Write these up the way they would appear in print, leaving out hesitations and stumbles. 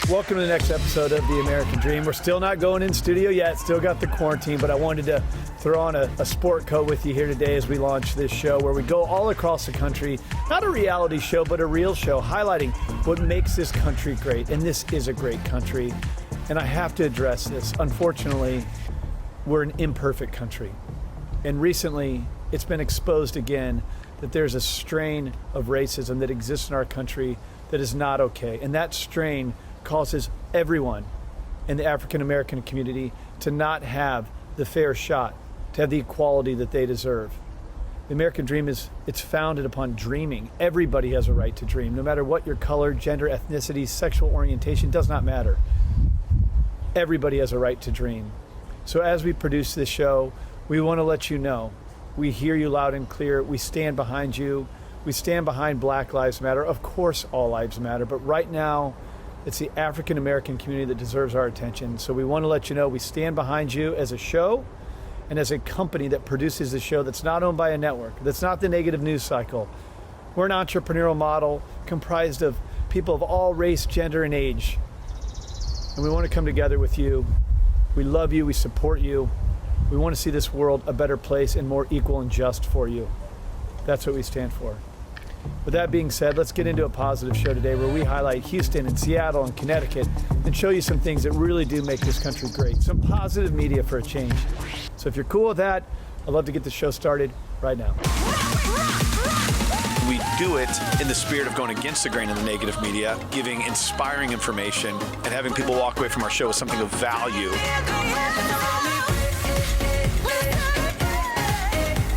Welcome to the next episode of The American Dream. We're still not going in studio yet, still got the quarantine, but I wanted to throw on a sport coat with you here today as we launch this show where we go all across the country, not a reality show, but a real show, highlighting what makes this country great. And this is a great country. And I have to address this. Unfortunately, we're an imperfect country. And recently, it's been exposed again that there's a strain of racism that exists in our country that is not okay. And that strain causes everyone in the African American community to not have the fair shot, to have the equality that they deserve. The American dream it's founded upon dreaming. Everybody has a right to dream, no matter what your color, gender, ethnicity, sexual orientation, does not matter. Everybody has a right to dream. So as we produce this show, we want to let you know, we hear you loud and clear. We stand behind you. We stand behind Black Lives Matter. Of course, all lives matter, but right now, it's the African American community that deserves our attention. So we want to let you know we stand behind you as a show and as a company that produces the show that's not owned by a network, that's not the negative news cycle. We're an entrepreneurial model comprised of people of all race, gender, and age. And we want to come together with you. We love you, we support you. We want to see this world a better place and more equal and just for you. That's what we stand for. With that being said, let's get into a positive show today where we highlight Houston and Seattle and Connecticut and show you some things that really do make this country great. Some positive media for a change. So if you're cool with that, I'd love to get the show started right now. We do it in the spirit of going against the grain of the negative media, giving inspiring information, and having people walk away from our show with something of value.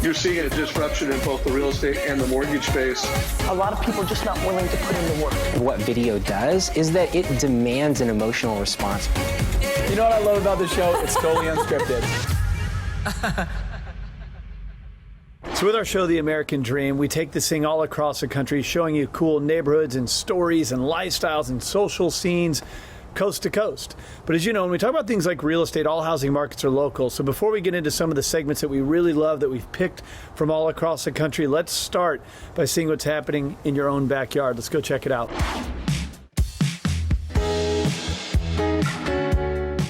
You're seeing a disruption in both the real estate and the mortgage space. A lot of people are just not willing to put in the work. What video does is that it demands an emotional response. You know what I love about this show? It's totally unscripted. So with our show, The American Dream, we take this thing all across the country, showing you cool neighborhoods and stories and lifestyles and social scenes, coast to coast. But as you know, when we talk about things like real estate, all housing markets are local. So before we get into some of the segments that we really love that we've picked from all across the country, let's start by seeing what's happening in your own backyard. Let's go check it out.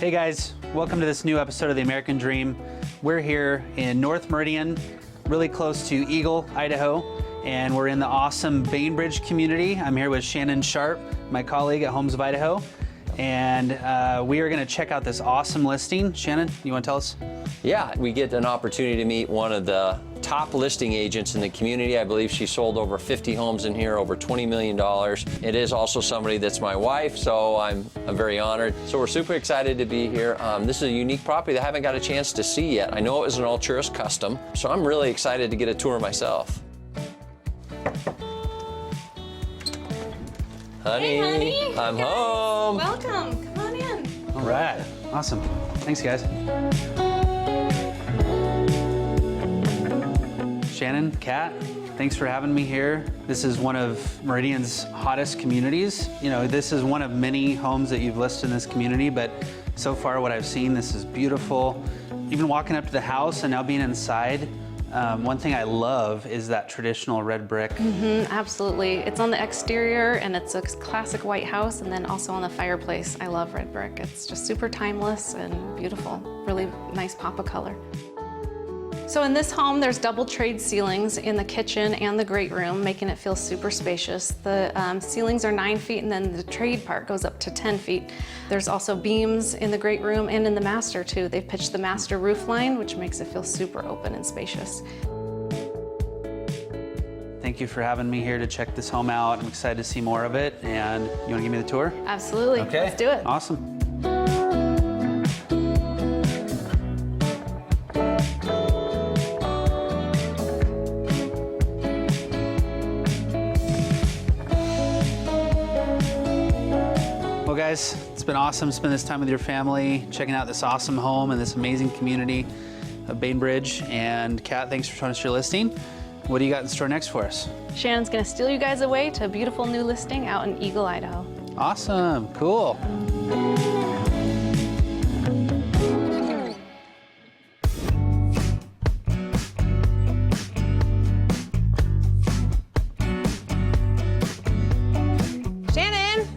Hey guys, welcome to this new episode of The American Dream. We're here in North Meridian, really close to Eagle, Idaho, and we're in the awesome Bainbridge community. I'm here with Shannon Sharp, my colleague at Homes of Idaho. And we are going to check out this awesome listing. Shannon, you want to tell us? Yeah, we get an opportunity to meet one of the top listing agents in the community. I believe she sold over 50 homes in here, over $20 million. It is also somebody that's my wife, so I'm very honored. So we're super excited to be here. This is a unique property that I haven't got a chance to see yet. I know it was an Alturas custom, so I'm really excited to get a tour myself. Honey, hey, honey. I'm home. Welcome. Come on in. All right. Awesome. Thanks, guys. Shannon, Kat, thanks for having me here. This is one of Meridian's hottest communities. You know, this is one of many homes that you've listed in this community, but so far what I've seen, this is beautiful. Even walking up to the house and now being inside, one thing I love is that traditional red brick. Absolutely. It's on the exterior and it's a classic white house, and then also on the fireplace. I love red brick. It's just super timeless and beautiful. Really nice pop of color. So in this home, there's double trade ceilings in the kitchen and the great room, making it feel super spacious. The ceilings are 9 feet, and then the trade part goes up to 10 feet. There's also beams in the great room and in the master too. They've pitched the master roof line, which makes it feel super open and spacious. Thank you for having me here to check this home out. I'm excited to see more of it. And you want to give me the tour? Absolutely. Okay. Let's do it. Awesome. Well, guys, it's been awesome to spend this time with your family, checking out this awesome home and this amazing community of Bainbridge. And Kat, thanks for showing us your listing. What do you got in store next for us? Shannon's gonna steal you guys away to a beautiful new listing out in Eagle, Idaho. Awesome, cool.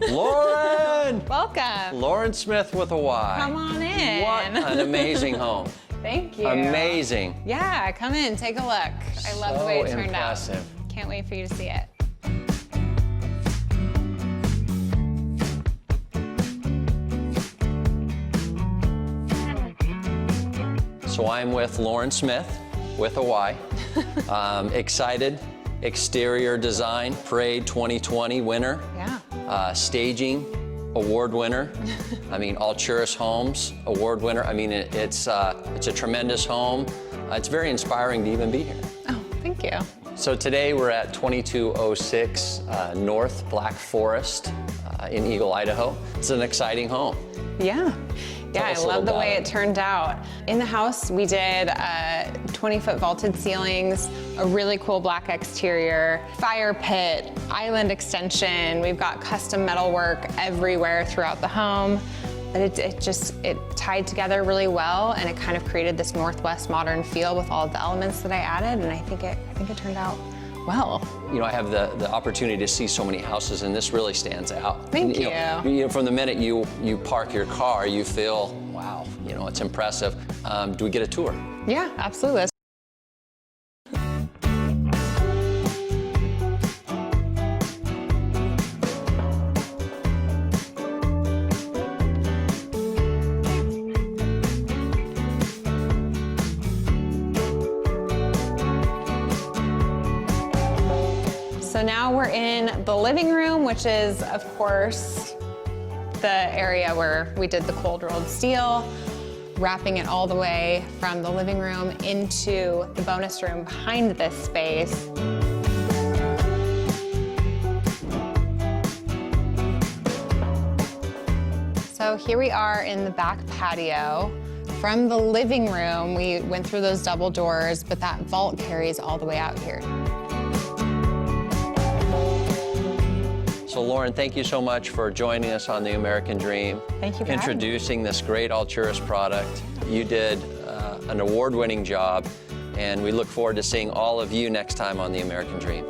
Lauren! Welcome. Lauren Smyth with a Y. Come on in. What an amazing home. Thank you. Amazing. Yeah, come in, take a look. I love the way it turned impressive. out. Can't wait for you to see it. So I'm with Lauren Smyth with a Y. Excited. Exterior design, Parade 2020 winner. Yeah. Staging, award winner. I mean, Alturas Homes, award winner. I mean, it's a tremendous home. It's very inspiring to even be here. Oh, thank you. So today we're at 2206 North Black Forest in Eagle, Idaho. It's an exciting home. Yeah. Yeah, I love the way about it turned out. In the house, we did 20-foot vaulted ceilings, a really cool black exterior, fire pit, island extension. We've got custom metalwork everywhere throughout the home. But it tied together really well, and it kind of created this Northwest modern feel with all of the elements that I added, and I think it turned out well. You know, I have the opportunity to see so many houses, and this really stands out. Thank you. You know, from the minute you park your car, you feel, wow, you know, it's impressive. Do we get a tour? Yeah, absolutely. So now we're in the living room, which is, of course, the area where we did the cold rolled steel, wrapping it all the way from the living room into the bonus room behind this space. So here we are in the back patio. From the living room, we went through those double doors, but that vault carries all the way out here. So Lauren, thank you so much for joining us on The American Dream. Thank you for introducing this great Alturas product. You did an award-winning job, and we look forward to seeing all of you next time on The American Dream.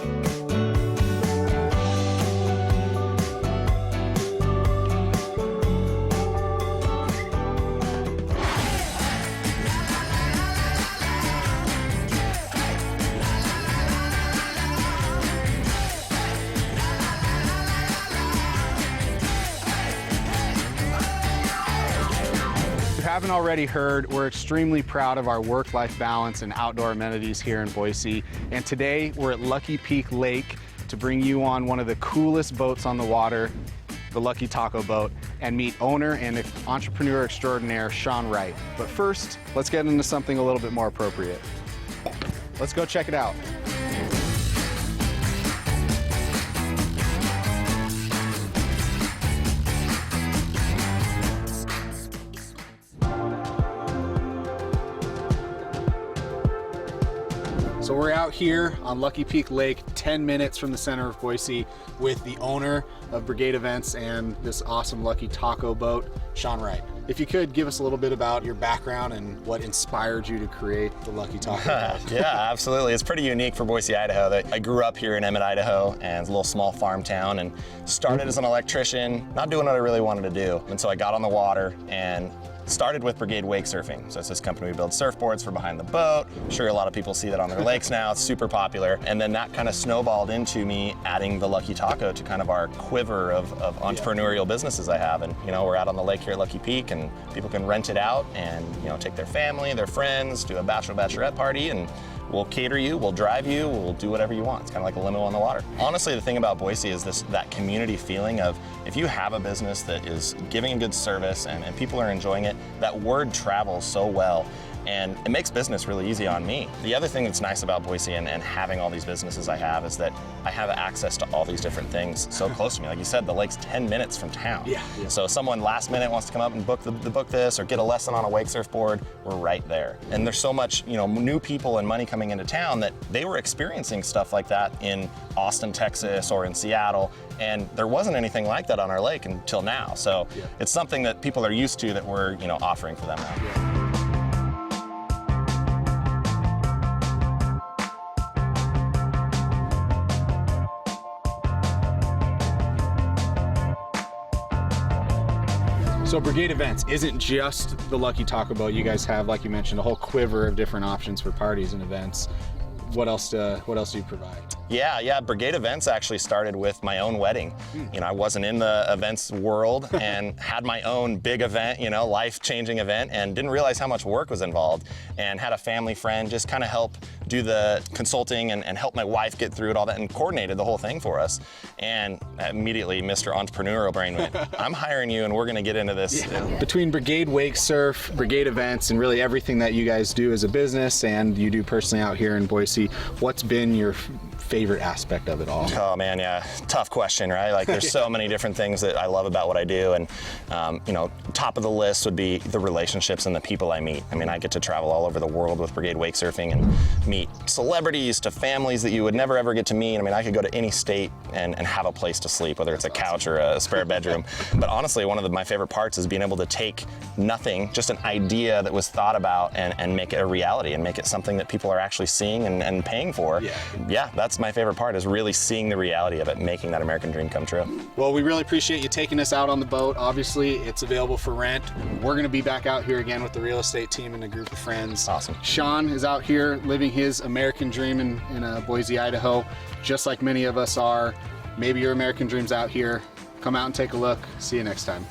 Haven't already heard, we're extremely proud of our work-life balance and outdoor amenities here in Boise. And today we're at Lucky Peak Lake to bring you on one of the coolest boats on the water, the Lucky Taco Boat, and meet owner and entrepreneur extraordinaire Shawn Wright. But first, let's get into something a little bit more appropriate. Let's go check it out. So we're out here on Lucky Peak Lake, 10 minutes from the center of Boise, with the owner of Brigade Events and this awesome Lucky Taco Boat, Shawn Wright. If you could give us a little bit about your background and what inspired you to create the Lucky Taco Boat. Yeah, absolutely. It's pretty unique for Boise, Idaho. I grew up here in Emmett, Idaho, and it's a little small farm town, and started as an electrician, not doing what I really wanted to do. And so I got on the water and started with Brigade Wake Surfing. So it's this company, we build surfboards for behind the boat. I'm sure a lot of people see that on their lakes now. It's super popular. And then that kind of snowballed into me adding the Lucky Taco to kind of our quiver of entrepreneurial businesses I have. And, you know, we're out on the lake here at Lucky Peak, and people can rent it out and, you know, take their family, their friends, do a bachelorette party, and we'll cater you, we'll drive you, we'll do whatever you want. It's kind of like a limo on the water. Honestly, the thing about Boise is that community feeling of, if you have a business that is giving a good service and people are enjoying it, that word travels so well. And it makes business really easy on me. The other thing that's nice about Boise and having all these businesses I have is that I have access to all these different things so close to me. Like you said, the lake's 10 minutes from town. Yeah. So if someone last minute wants to come up and book this or get a lesson on a wake surfboard, we're right there. And there's so much, you know, new people and money coming into town that they were experiencing stuff like that in Austin, Texas, or in Seattle. And there wasn't anything like that on our lake until now. So it's something that people are used to that we're, you know, offering for them now. So Brigade Events isn't just the Lucky Taco Boat. You guys have, like you mentioned, a whole quiver of different options for parties and events. What else do you provide? Yeah, Brigade Events actually started with my own wedding. You know, I wasn't in the events world and had my own big event, you know, life-changing event, and didn't realize how much work was involved, and had a family friend just kind of help do the consulting and help my wife get through it, all that, and coordinated the whole thing for us. And immediately Mr. Entrepreneurial Brain went, I'm hiring you and we're gonna get into this. Yeah. Between Brigade Wake Surf, Brigade Events, and really everything that you guys do as a business and you do personally out here in Boise, what's been your favorite aspect of it all? Oh man, yeah, tough question, right? Like there's so many different things that I love about what I do, and you know, top of the list would be the relationships and the people I meet. I mean, I get to travel all over the world with Brigade Wake Surfing and meet celebrities to families that you would never ever get to meet. I mean, I could go to any state and have a place to sleep, whether it's a couch or a spare bedroom. But honestly, one of my favorite parts is being able to take nothing, just an idea that was thought about, and make it a reality and make it something that people are actually seeing and paying for. Yeah, that's my favorite part, is really seeing the reality of it, making that American dream come true. Well, we really appreciate you taking us out on the boat. Obviously, it's available for rent. We're going to be back out here again with the real estate team and a group of friends. Awesome. Shawn is out here living his American dream in Boise, Idaho, just like many of us are. Maybe your American dream's out here. Come out and take a look. See you next time.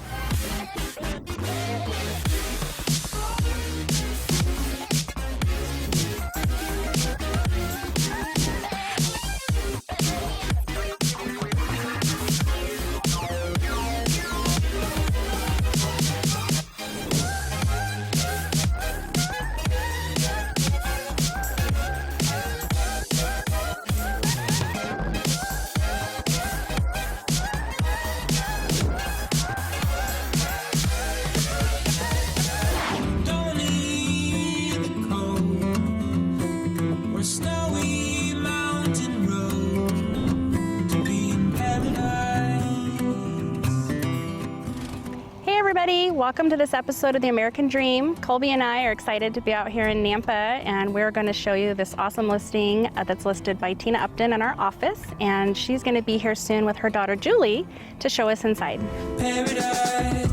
Welcome to this episode of The American Dream. Colby and I are excited to be out here in Nampa, and we're going to show you this awesome listing that's listed by Tina Upton in our office, and she's going to be here soon with her daughter Julie to show us inside. Paradise.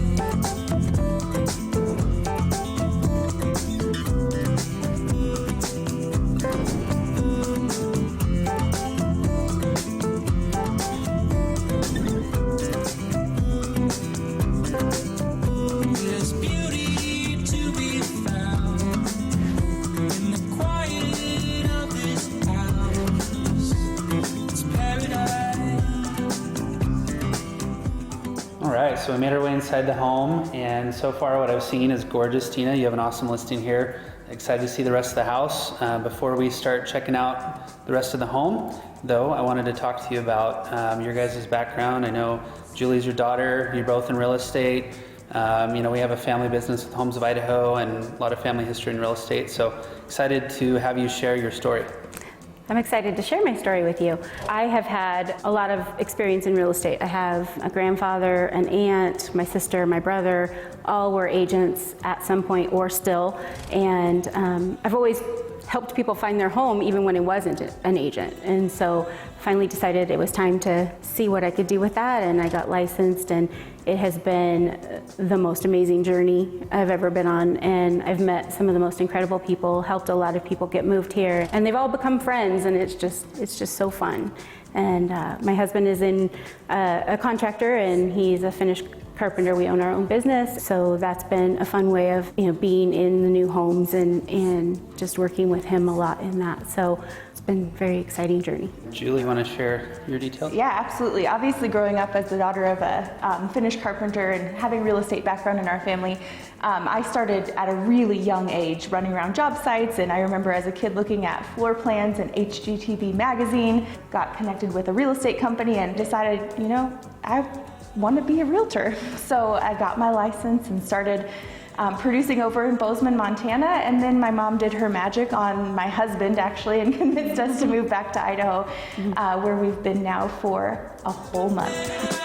So we made our way inside the home, and so far what I've seen is gorgeous. Tina, you have an awesome listing here. Excited to see the rest of the house. Before we start checking out the rest of the home, though, I wanted to talk to you about your guys' background. I know Julie's your daughter, you're both in real estate. You know, we have a family business with Homes of Idaho and a lot of family history in real estate, so excited to have you share your story. I'm excited to share my story with you. I have had a lot of experience in real estate. I have a grandfather, an aunt, my sister, my brother, all were agents at some point or still. And I've always helped people find their home even when I wasn't an agent. And so finally decided it was time to see what I could do with that, and I got licensed, and it has been the most amazing journey I've ever been on, and I've met some of the most incredible people, helped a lot of people get moved here, and they've all become friends, and it's just so fun. And my husband is a contractor, and he's a finished carpenter. We own our own business, so that's been a fun way of being in the new homes and just working with him a lot in that. So it's been a very exciting journey. Julie, you want to share your details? Yeah, absolutely. Obviously, growing up as the daughter of a finished carpenter and having real estate background in our family, I started at a really young age running around job sites, and I remember as a kid looking at floor plans in HGTV magazine, got connected with a real estate company and decided, I want to be a realtor. So I got my license and started producing over in Bozeman, Montana, and then my mom did her magic on my husband actually and convinced us to move back to Idaho, where we've been now for a whole month.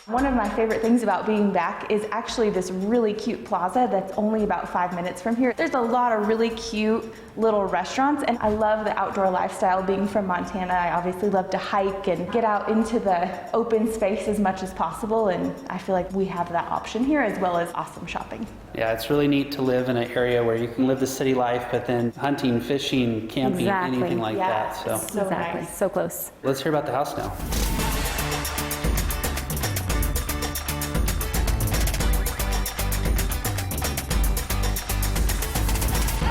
One of my favorite things about being back is actually this really cute plaza that's only about 5 minutes from here. There's a lot of really cute little restaurants, and I love the outdoor lifestyle. Being from Montana, I obviously love to hike and get out into the open space as much as possible, and I feel like we have that option here as well as awesome shopping. Yeah, it's really neat to live in an area where you can live the city life, but then hunting, fishing, camping, anything like that. So exactly, so close. Let's hear about the house now.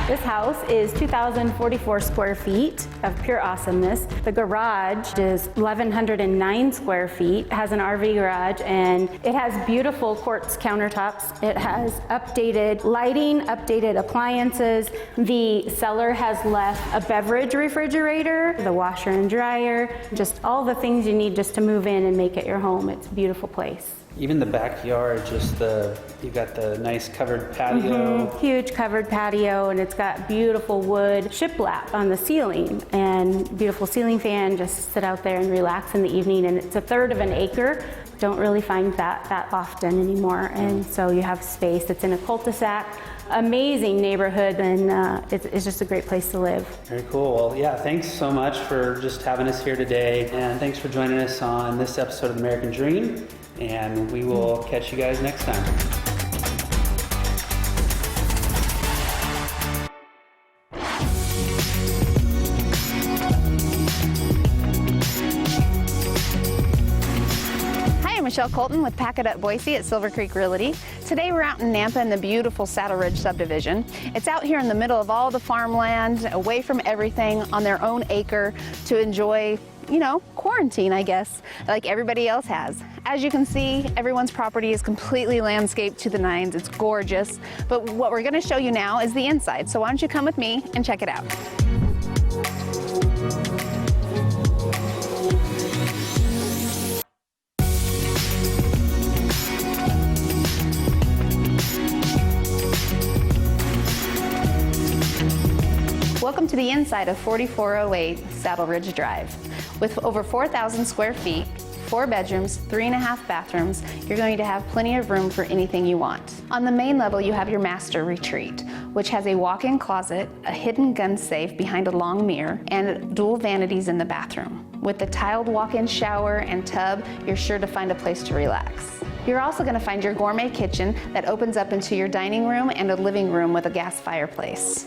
This house is 2,044 square feet of pure awesomeness. The garage is 1,109 square feet, has an RV garage, and it has beautiful quartz countertops. It has updated lighting, updated appliances. The seller has left a beverage refrigerator, the washer and dryer, just all the things you need just to move in and make it your home. It's a beautiful place. Even the backyard, you've got the nice covered patio. Huge covered patio, and it's got beautiful wood shiplap on the ceiling and beautiful ceiling fan. Just sit out there and relax in the evening, and it's 1/3 of an acre. Don't really find that often anymore, and so you have space. It's in a cul-de-sac. Amazing neighborhood, and it's just a great place to live. Very cool. Well, yeah, thanks so much for just having us here today, and thanks for joining us on this episode of The American Dream, and we will catch you guys next time. Michelle Colton with Pack It Up Boise at Silver Creek Realty. Today we're out in Nampa in the beautiful Saddle Ridge subdivision. It's out here in the middle of all the farmland, away from everything, on their own acre to enjoy, quarantine, I guess, like everybody else has. As you can see, everyone's property is completely landscaped to the nines. It's gorgeous. But what we're going to show you now is the inside. So why don't you come with me and check it out. Welcome to the inside of 4408 Saddle Ridge Drive. With over 4,000 square feet, 4 bedrooms, 3.5 bathrooms, you're going to have plenty of room for anything you want. On the main level, you have your master retreat, which has a walk-in closet, a hidden gun safe behind a long mirror, and dual vanities in the bathroom. With the tiled walk-in shower and tub, you're sure to find a place to relax. You're also going to find your gourmet kitchen that opens up into your dining room and a living room with a gas fireplace.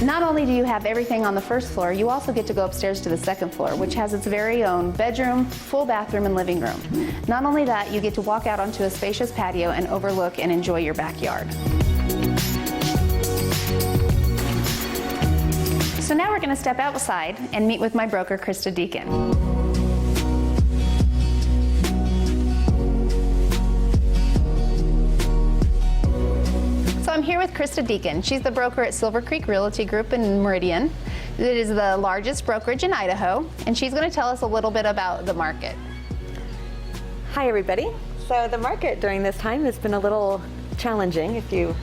Not only do you have everything on the first floor, you also get to go upstairs to the second floor, which has its very own bedroom, full bathroom, and living room. Not only that, you get to walk out onto a spacious patio and overlook and enjoy your backyard. So now we're going to step outside and meet with my broker, Krista Deacon. I'm here with Krista Deacon. She's the broker at Silver Creek Realty Group in Meridian. It is the largest brokerage in Idaho, and she's going to tell us a little bit about the market. Hi, everybody. So the market during this time has been a little challenging, if you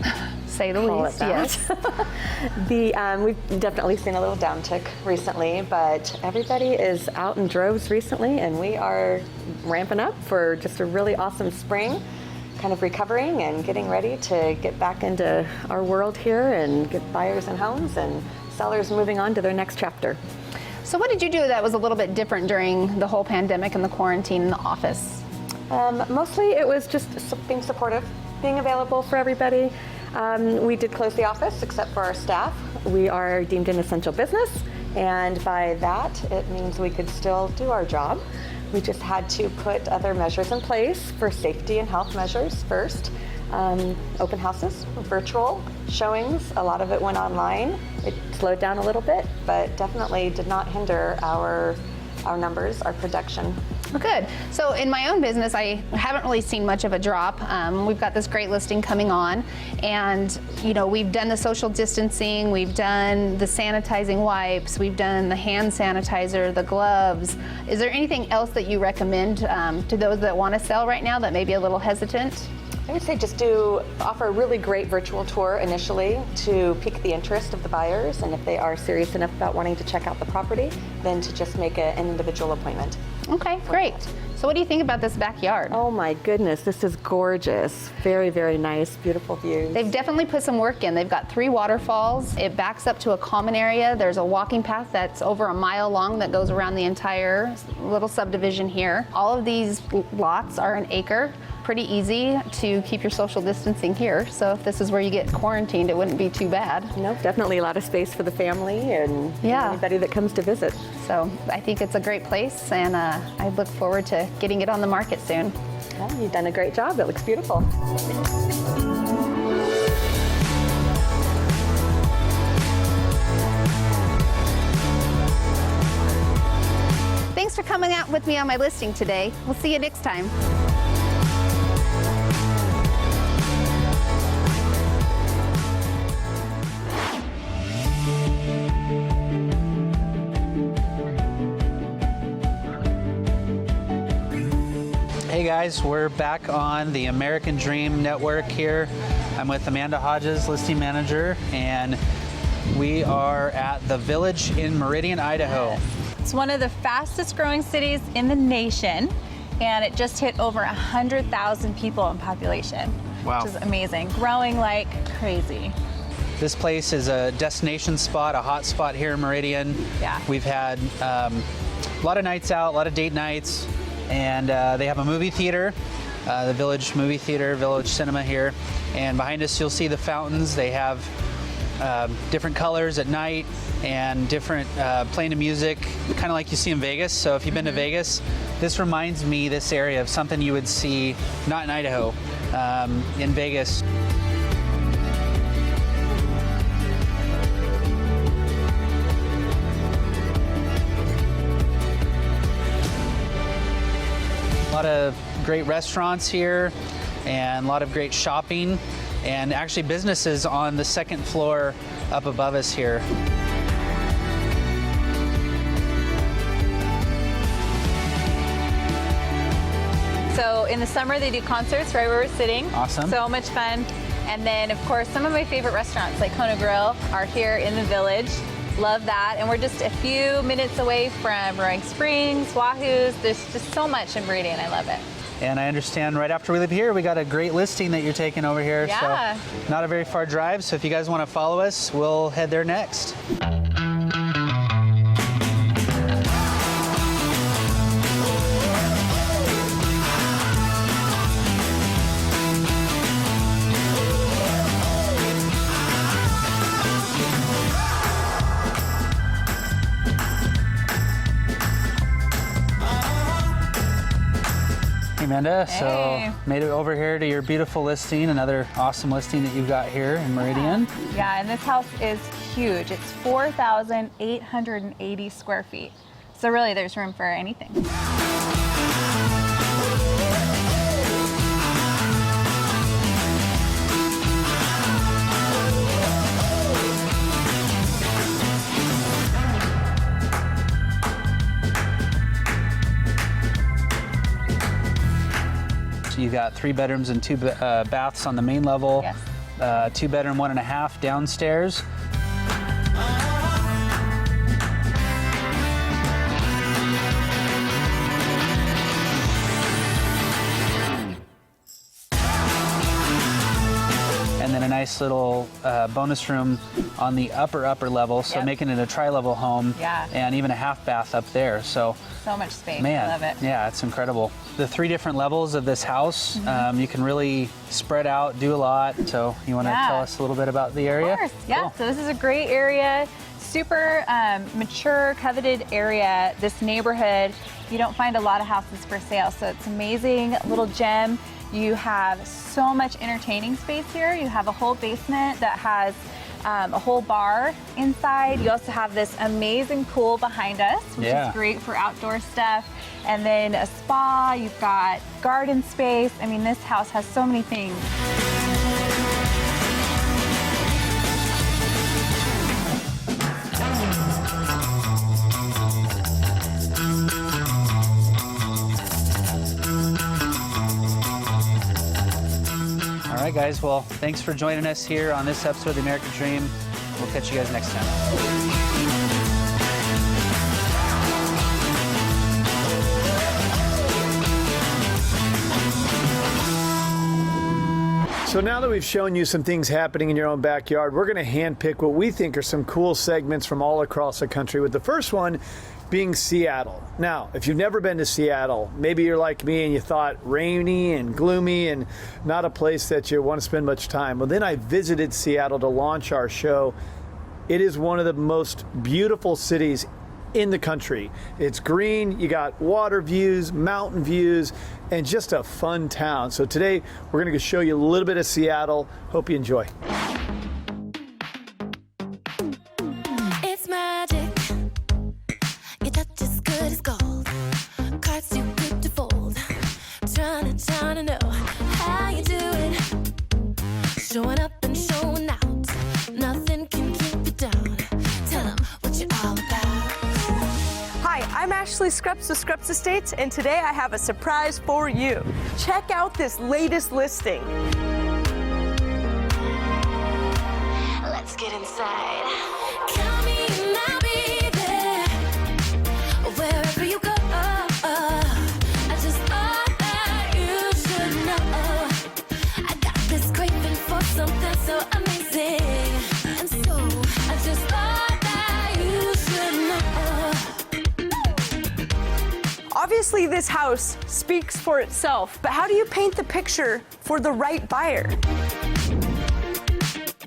say the least. Yes. We've definitely seen a little downtick recently, but everybody is out in droves recently, and we are ramping up for just a really awesome spring. Kind of recovering and getting ready to get back into our world here and get buyers and homes and sellers moving on to their next chapter. So what did you do that was a little bit different during the whole pandemic and the quarantine in the office? Mostly it was just being supportive, being available for everybody. We did close the office except for our staff. We are deemed an essential business, and by that it means we could still do our job. We just had to put other measures in place for safety and health measures first. Open houses, virtual showings, a lot of it went online. It slowed down a little bit, but definitely did not hinder our numbers, our production. Well, good. So in my own business, I haven't really seen much of a drop. We've got this great listing coming on, and we've done the social distancing, we've done the sanitizing wipes, we've done the hand sanitizer, the gloves. Is there anything else that you recommend to those that want to sell right now that may be a little hesitant? I would say just offer a really great virtual tour initially to pique the interest of the buyers, and if they are serious enough about wanting to check out the property, then to just make an individual appointment. Okay, great. So what do you think about this backyard? Oh my goodness, this is gorgeous. Very, very nice, beautiful views. They've definitely put some work in. They've got 3 waterfalls. It backs up to a common area. There's a walking path that's over a mile long that goes around the entire little subdivision here. All of these lots are an acre. Pretty easy to keep your social distancing here. So if this is where you get quarantined, it wouldn't be too bad. No, definitely a lot of space for the family and anybody that comes to visit. So I think it's a great place, and I look forward to getting it on the market soon. Well, you've done a great job. It looks beautiful. Thanks for coming out with me on my listing today. We'll see you next time. Hey guys, we're back on the American Dream Network here. I'm with Amanda Hodges, listing manager, and we are at the Village in Meridian, Idaho. It's one of the fastest growing cities in the nation, and it just hit over 100,000 people in population. Wow. Which is amazing, growing like crazy. This place is a destination spot, a hot spot here in Meridian. Yeah. We've had a lot of nights out, a lot of date nights. And they have a movie theater, the Village Movie Theater, Village Cinema here. And behind us, you'll see the fountains. They have different colors at night and different playing of music, kind of like you see in Vegas. So if you've been to Vegas, this reminds me, this area, of something you would see, not in Idaho, in Vegas. A lot of great restaurants here and a lot of great shopping, and actually businesses on the second floor up above us here. So in the summer they do concerts right where we're sitting. Awesome. So much fun. And then of course some of my favorite restaurants like Kona Grill are here in the Village. Love that. And we're just a few minutes away from Roaring Springs, Wahoo's. There's just so much in Meridian. I love it. And I understand right after we leave here, we got a great listing that you're taking over here. Yeah. So not a very far drive. So if you guys want to follow us, we'll head there next. Amanda, Hey. so made it over here to your beautiful listing, another awesome listing that you've got here in Meridian. Yeah, and this house is huge. It's 4,880 square feet. So really there's room for anything. You've got 3 bedrooms and 2 baths on the main level. Yes. 2 bedroom, 1.5 downstairs. And then a nice little bonus room on the upper level, so Yep. making it a tri-level home. Yeah. And even a half bath up there. So So much space. man, I love it. yeah, it's incredible. The 3 different levels of this house, you can really spread out, do a lot. So you want to Yeah. tell us a little bit about the area? Of course, yeah. Cool. So this is a great area, super mature, coveted area. This neighborhood, you don't find a lot of houses for sale, so it's amazing little gem. You have so much entertaining space here. You have a whole basement that has a whole bar inside. You also have this amazing pool behind us, which Yeah. is great for outdoor stuff. And then a spa, you've got garden space. I mean, this house has so many things. right, guys. Well, thanks for joining us here on this episode of The American Dream. We'll catch you guys next time. So now that we've shown you some things happening in your own backyard, we're going to handpick what we think are some cool segments from all across the country, with the first one being Seattle. Now, if you've never been to Seattle, maybe you're like me and you thought rainy and gloomy and not a place that you want to spend much time. Well, then I visited Seattle to launch our show. It is one of the most beautiful cities in the country. It's green, you got water views, mountain views, and just a fun town. So today we're going to show you a little bit of Seattle. Hope you enjoy. It's magic. Your touch is good as gold. Cards too good to fold. Trying to know how you do it. Showing up and showing out. Nothing can keep you down. Tell them what you're all about. Hi, I'm Ashley Scrupps with Scrupps Estates, and today I have a surprise for you. Check out this latest listing. Let's get inside. Count me and I'll be there. Wherever you go, I just thought that you should know. I got this craving for something so amazing, and so I just thought that you should know. Obviously, this house speaks for itself, but how do you paint the picture for the right buyer?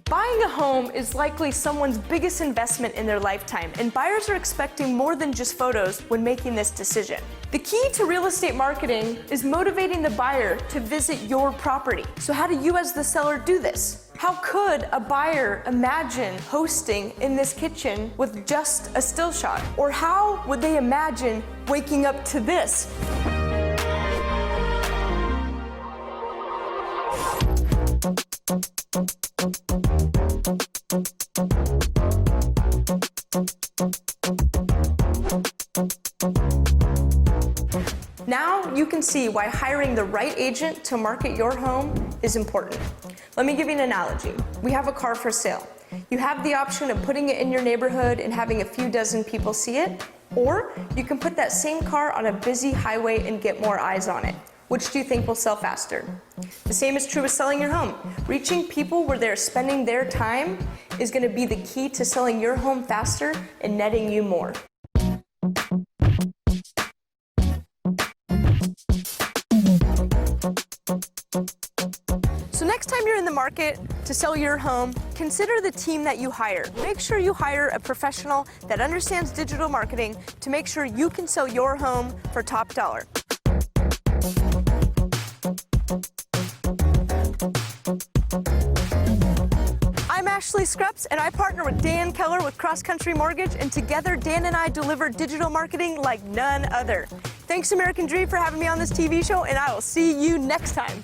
Buying a home is likely someone's biggest investment in their lifetime, and buyers are expecting more than just photos when making this decision. The key to real estate marketing is motivating the buyer to visit your property. So how do you as the seller do this? How could a buyer imagine hosting in this kitchen with just a still shot? Or how would they imagine waking up to this? Now you can see why hiring the right agent to market your home is important. Let me give you an analogy. We have a car for sale. You have the option of putting it in your neighborhood and having a few dozen people see it, or you can put that same car on a busy highway and get more eyes on it. Which do you think will sell faster? The same is true with selling your home. Reaching people where they're spending their time is going to be the key to selling your home faster and netting you more. So next time you're in the market to sell your home, consider the team that you hire. Make sure you hire a professional that understands digital marketing to make sure you can sell your home for top dollar. I'm Ashley Scrupps, and I partner with Dan Keller with Cross Country Mortgage, and together Dan and I deliver digital marketing like none other. Thanks, American Dream, for having me on this TV show, and I will see you next time.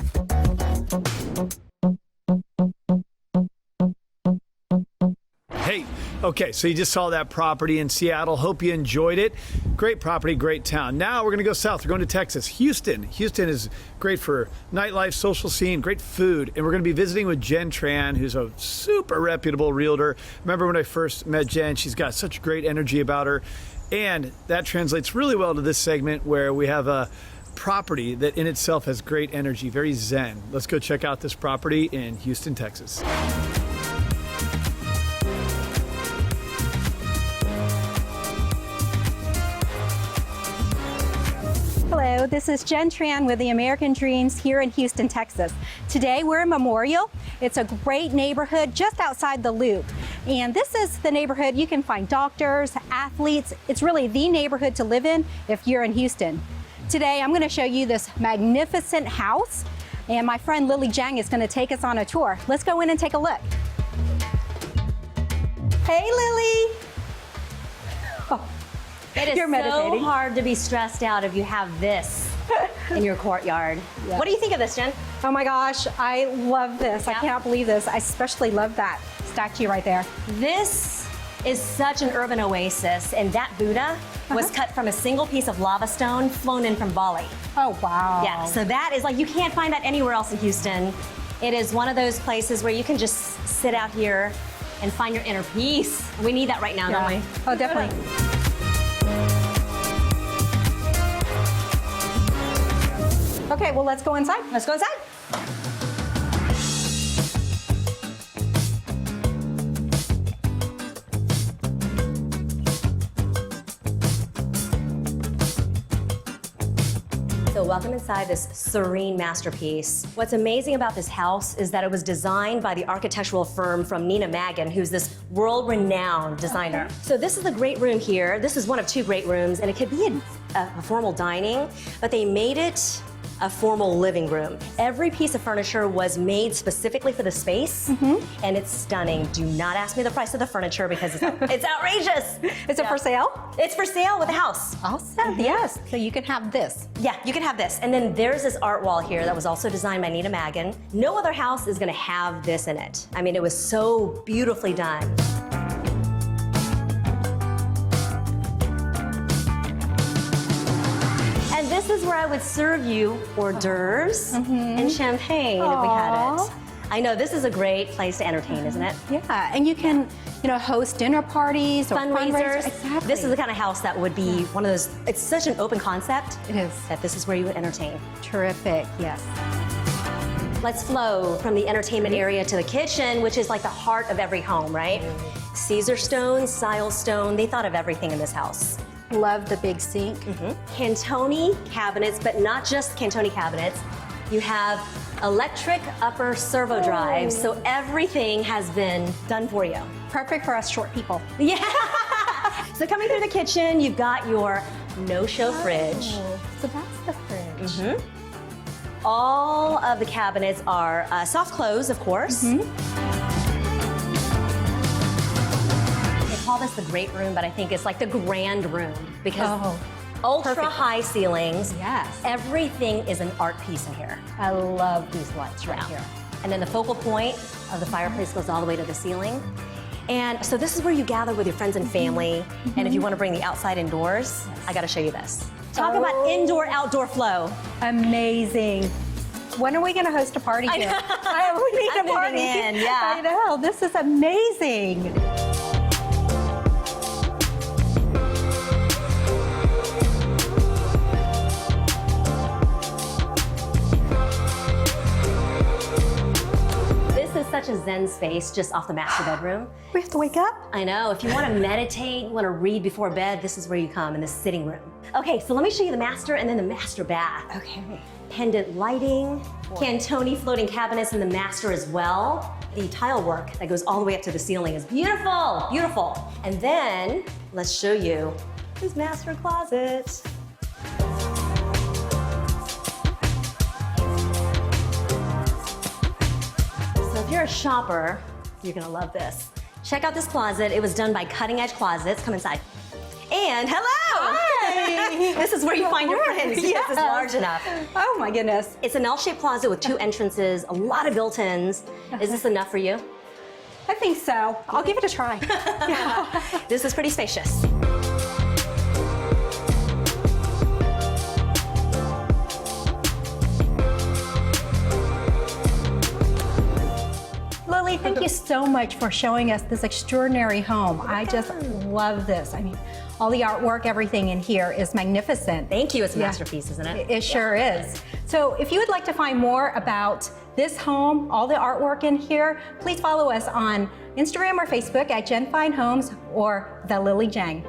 Hey, okay, so you just saw that property in Seattle. Hope you enjoyed it. Great property, great town. Now we're going to go south. We're going to Texas, Houston. Houston is great for nightlife, social scene, great food. And we're going to be visiting with Jen Tran, who's a super reputable realtor. Remember when I first met Jen, she's got such great energy about her. And that translates really well to this segment where we have a property that in itself has great energy, very zen. Let's go check out this property in Houston, Texas. Hello, this is Jen Tran with the American Dreams here in Houston, Texas. Today we're in Memorial. It's a great neighborhood just outside the Loop. And this is the neighborhood you can find doctors, athletes. It's really the neighborhood to live in if you're in Houston. Today I'm going to show you this magnificent house, and my friend Lily Jang is going to take us on a tour. Let's go in and take a look. Hey, Lily. Oh. It is so hard to be stressed out if you have this in your courtyard. Yeah. What do you think of this, Jen? Oh my gosh, I love this. I cannot believe this. I especially love that statue right there. This is such an urban oasis, and that Buddha was cut from a single piece of lava stone flown in from Bali. Oh, wow. Yeah, so that is like, you can't find that anywhere else in Houston. It is one of those places where you can just sit out here and find your inner peace. We need that right now, don't we? Oh, definitely. Okay, well, let's go inside. Let's go inside. So welcome inside this serene masterpiece. What's amazing about this house is that it was designed by the architectural firm from Nina Magan, who's this world-renowned designer. Okay. So this is the great room here. This is one of two great rooms, and it could be a formal dining, but they made it a formal living room. Every piece of furniture was made specifically for the space, and it's stunning. Do not ask me the price of the furniture because it's outrageous. Is it for sale? It's for sale with the house. Awesome, yes. So you can have this. Yeah, you can have this. And then there's this art wall here that was also designed by Nina Magan. No other house is gonna have this in it. I mean, it was so beautifully done. And this is where I would serve you hors d'oeuvres and champagne if we had it. I know, this is a great place to entertain, isn't it? Yeah, and you can, host dinner parties or fundraisers. Exactly. This is the kind of house that would be one of those, it's such an open concept. It is. That this is where you would entertain. Terrific, yes. Let's flow from the entertainment area to the kitchen, which is like the heart of every home, right? Caesar stone, Sile stone, they thought of everything in this house. Love the big sink. Cantoni cabinets, but not just Cantoni cabinets. You have electric upper servo drives, so everything has been done for you. Perfect for us short people. Yeah. So coming through the kitchen, you've got your no-show fridge. So that's the fridge. All of the cabinets are soft close, of course. They call this the great room, but I think it's like the grand room because ultra high ceilings. Yes. Everything is an art piece in here. I love these lights right here. And then the focal point of the fireplace goes all the way to the ceiling. And so this is where you gather with your friends and family. And if you want to bring the outside indoors, I got to show you this. Talk about indoor-outdoor flow. Amazing. When are we going to host a party here? We need a party. Yeah. I know. This is amazing. Such a zen space just off the master bedroom. We have to wake up? I know. If you want to meditate, you want to read before bed, this is where you come, in the sitting room. Okay, so let me show you the master and then the master bath. Okay. Pendant lighting, Cantoni floating cabinets in the master as well. The tile work that goes all the way up to the ceiling is beautiful, beautiful. And then let's show you this master closet. If you're a shopper, you're gonna love this. Check out this closet. It was done by Cutting Edge Closets. Come inside. And hello! Hi! This is where you find your friends because it's large enough. Oh my goodness. It's an L-shaped closet with 2 entrances, a lot of built-ins. Is this enough for you? I think so. I'll give it a try. This is pretty spacious. Lily, thank you so much for showing us this extraordinary home. I just love this. I mean, all the artwork, everything in here is magnificent. Thank you. It's a masterpiece, isn't it? It sure is. So if you would like to find more about this home, all the artwork in here, please follow us on Instagram or Facebook at Jen Fine Homes or The Lily Jang.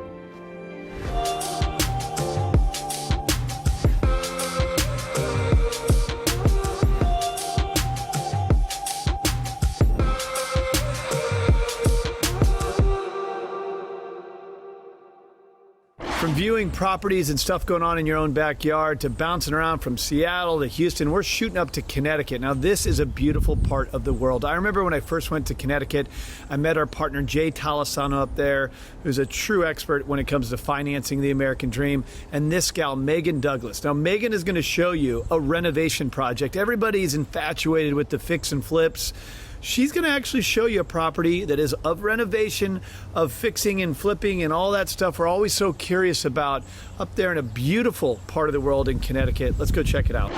From viewing properties and stuff going on in your own backyard to bouncing around from Seattle to Houston, we're shooting up to Connecticut. Now, this is a beautiful part of the world. I remember when I first went to Connecticut, I met our partner, Jay Talisano, up there, who's a true expert when it comes to financing the American dream, and this gal, Megan Douglas. Now, Megan is going to show you a renovation project. Everybody's infatuated with the fix and flips. She's going to actually show you a property that is of renovation, of fixing and flipping and all that stuff we're always so curious about up there in a beautiful part of the world in Connecticut. Let's go check it out.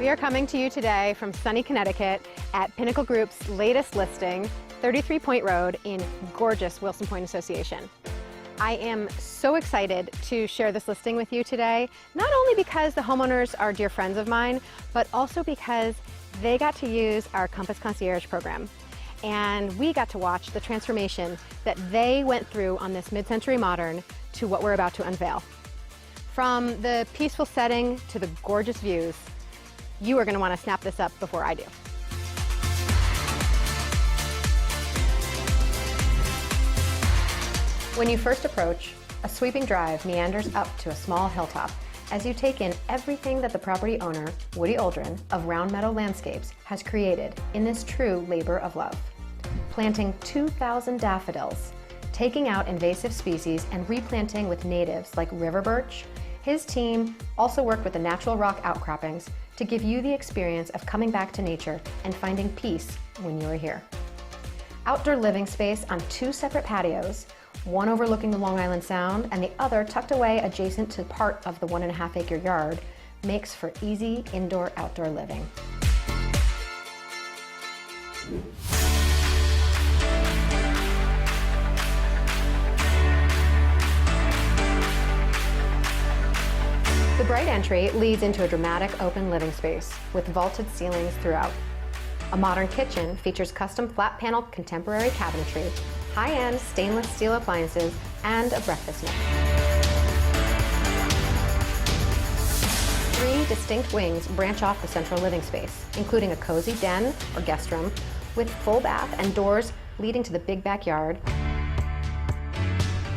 We are coming to you today from sunny Connecticut at Pinnacle Group's latest listing, 33 Point Road in gorgeous Wilson Point Association. I am so excited to share this listing with you today, not only because the homeowners are dear friends of mine, but also because they got to use our Compass Concierge program. And we got to watch the transformation that they went through on this mid-century modern to what we're about to unveil. From the peaceful setting to the gorgeous views, you are going to want to snap this up before I do. When you first approach, a sweeping drive meanders up to a small hilltop as you take in everything that the property owner, Woody Aldrin of Round Meadow Landscapes, has created in this true labor of love. Planting 2,000 daffodils, taking out invasive species and replanting with natives like river birch, his team also worked with the natural rock outcroppings to give you the experience of coming back to nature and finding peace when you are here. Outdoor living space on 2 separate patios, one overlooking the Long Island Sound and the other tucked away adjacent to part of the 1.5 acre yard, makes for easy indoor-outdoor living. The bright entry leads into a dramatic open living space with vaulted ceilings throughout. A modern kitchen features custom flat panel contemporary cabinetry, high-end stainless steel appliances, and a breakfast nook. 3 distinct wings branch off the central living space, including a cozy den or guest room with full bath and doors leading to the big backyard,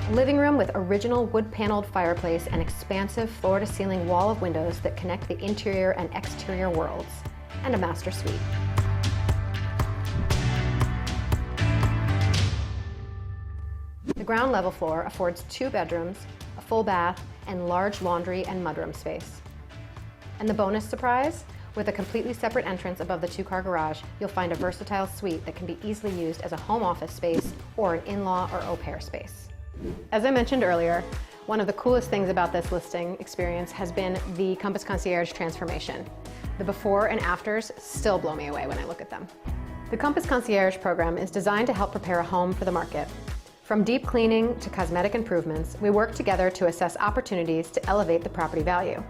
a living room with original wood-paneled fireplace and expansive floor-to-ceiling wall of windows that connect the interior and exterior worlds, and a master suite. The ground level floor affords 2 bedrooms, a full bath, and large laundry and mudroom space. And the bonus surprise? With a completely separate entrance above the 2-car garage, you'll find a versatile suite that can be easily used as a home office space or an in-law or au pair space. As I mentioned earlier, one of the coolest things about this listing experience has been the Compass Concierge transformation. The before and afters still blow me away when I look at them. The Compass Concierge program is designed to help prepare a home for the market. From deep cleaning to cosmetic improvements, we work together to assess opportunities to elevate the property value.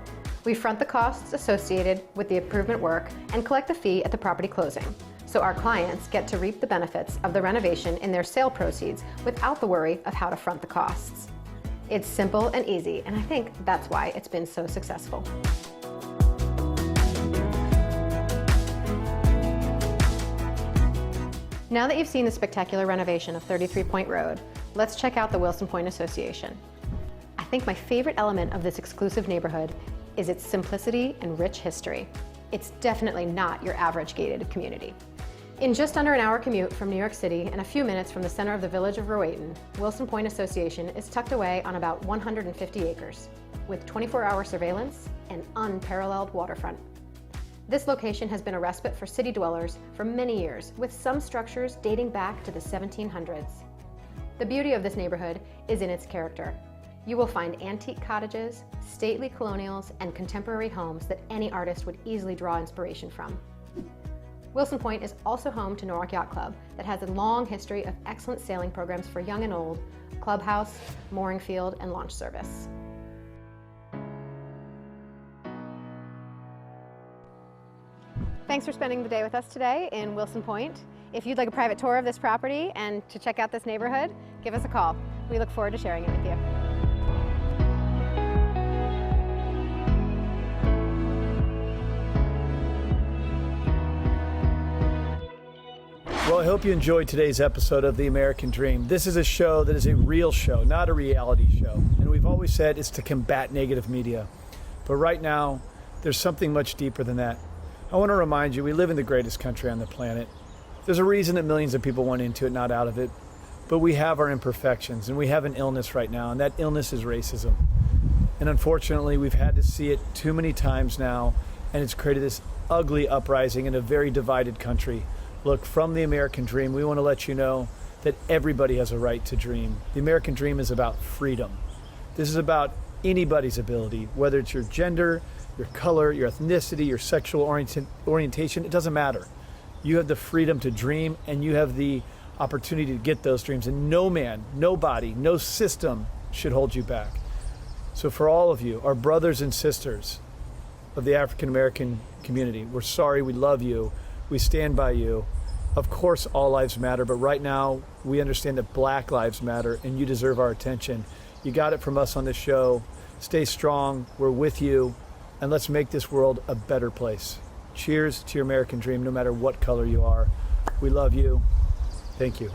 We front the costs associated with the improvement work and collect the fee at the property closing, so our clients get to reap the benefits of the renovation in their sale proceeds without the worry of how to front the costs. It's simple and easy, and I think that's why it's been so successful. Now that you've seen the spectacular renovation of 33 Point Road, let's check out the Wilson Point Association. I think my favorite element of this exclusive neighborhood is its simplicity and rich history. It's definitely not your average gated community. In just under an hour commute from New York City and a few minutes from the center of the village of Rowayton, Wilson Point Association is tucked away on about 150 acres, with 24-hour surveillance and unparalleled waterfront. This location has been a respite for city dwellers for many years, with some structures dating back to the 1700s. The beauty of this neighborhood is in its character. You will find antique cottages, stately colonials, and contemporary homes that any artist would easily draw inspiration from. Wilson Point is also home to Norwalk Yacht Club that has a long history of excellent sailing programs for young and old, clubhouse, mooring field, and launch service. Thanks for spending the day with us today in Wilson Point. If you'd like a private tour of this property and to check out this neighborhood, give us a call. We look forward to sharing it with you. Well, I hope you enjoyed today's episode of The American Dream. This is a show that is a real show, not a reality show. And we've always said it's to combat negative media. But right now, there's something much deeper than that. I want to remind you, we live in the greatest country on the planet. There's a reason that millions of people went into it, not out of it. But we have our imperfections, and we have an illness right now, and that illness is racism. And unfortunately, we've had to see it too many times now, and it's created this ugly uprising in a very divided country. Look, from the American Dream, we want to let you know that everybody has a right to dream. The American Dream is about freedom. This is about anybody's ability, whether it's your gender, your color, your ethnicity, your sexual orientation, it doesn't matter. You have the freedom to dream, and you have the opportunity to get those dreams, and no man, nobody, no system should hold you back. So for all of you, our brothers and sisters of the African American community, we're sorry, we love you, we stand by you. Of course, all lives matter, but right now we understand that Black lives matter, and you deserve our attention. You got it from us on this show. Stay strong, we're with you, and let's make this world a better place. Cheers to your American dream, no matter what color you are. We love you. Thank you.